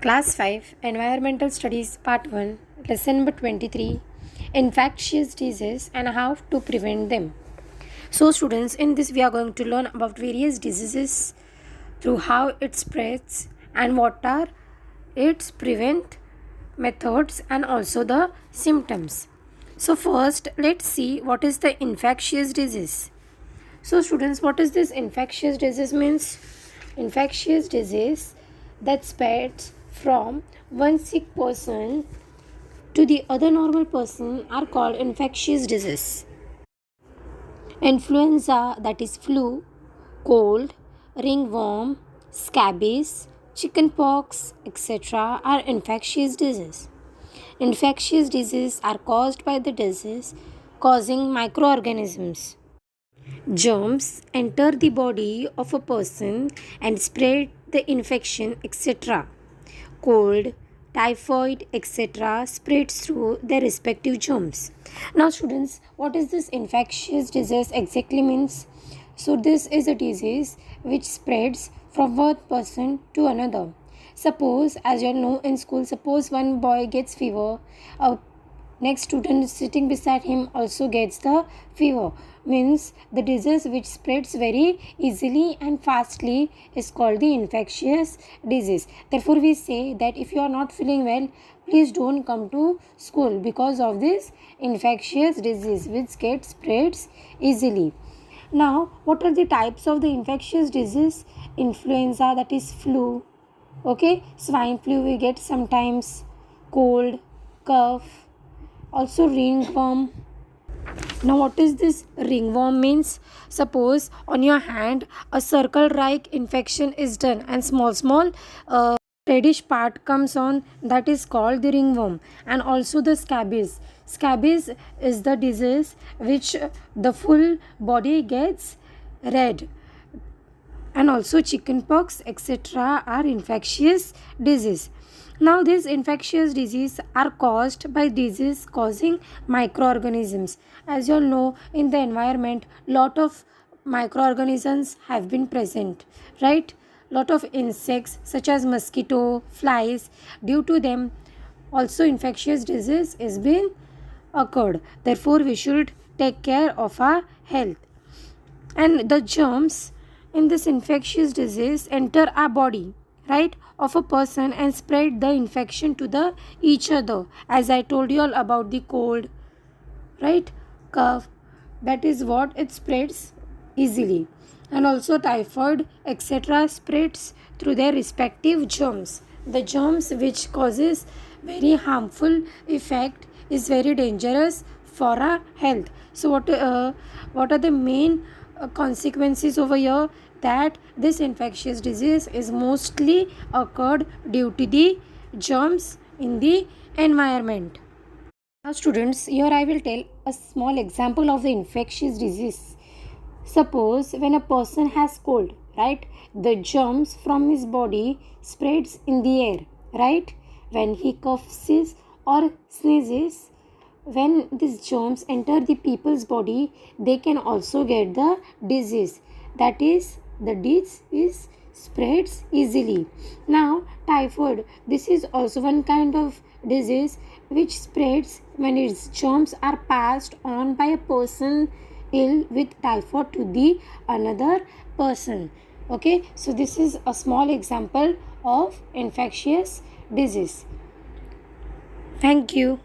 Class 5 Environmental Studies Part 1 Lesson number 23 Infectious Diseases and How to Prevent Them. So students, in this we are going to learn about various diseases through how it spreads and what are its prevent methods and also the symptoms. So first let's see what is the infectious disease. So students, what is this infectious disease means? Infectious disease that spreads from one sick person to the other normal person are called infectious disease. Influenza, that is flu, cold, ringworm, scabies, chickenpox, etc. are infectious diseases. Infectious diseases are caused by the disease causing microorganisms. Germs enter the body of a person and spread the infection, etc. Cold, typhoid, etc. spreads through their respective germs. Now students, what is this infectious disease exactly means? So this is a disease which spreads from one person to another. Suppose, as you all know in school, suppose one boy gets fever, a next student sitting beside him also gets the fever, means the disease which spreads very easily and fastly is called the infectious disease. Therefore we say that if you are not feeling well, please don't come to school because of this infectious disease which gets spreads easily. Now what are the types of the infectious disease? Influenza, that is flu, okay, swine flu we get sometimes, cold, cough, also ringworm. Now what is this ringworm means? Suppose on your hand a circle like infection is done and small reddish part comes on, that is called the ringworm. And also the scabies. Scabies is the disease which the full body gets red. And also chickenpox, etc. are infectious disease. Now these infectious diseases are caused by disease causing microorganisms. As you all know, in the environment lot of microorganisms have been present, right? Lot of insects such as mosquito, flies, due to them also infectious disease is been occurred. Therefore we should take care of our health. And the germs in this infectious disease enter our body, right, of a person and spread the infection to the each other, as I told you all about the cold, right, cough, that is what it spreads easily. And also typhoid, etc. spreads through their respective germs. The germs which causes very harmful effect is very dangerous for our health. So what are the main consequences over here? That this infectious disease is mostly occurred due to the germs in the environment. Now students, here I will tell a small example of the infectious disease. Suppose when a person has cold, right, the germs from his body spreads in the air, right? When he coughs or sneezes, when these germs enter the people's body, they can also get the disease. That is, the disease spreads easily. Now typhoid, this is also one kind of disease which spreads when its germs are passed on by a person ill with typhoid to the another person. Okay, so this is a small example of infectious disease. Thank you.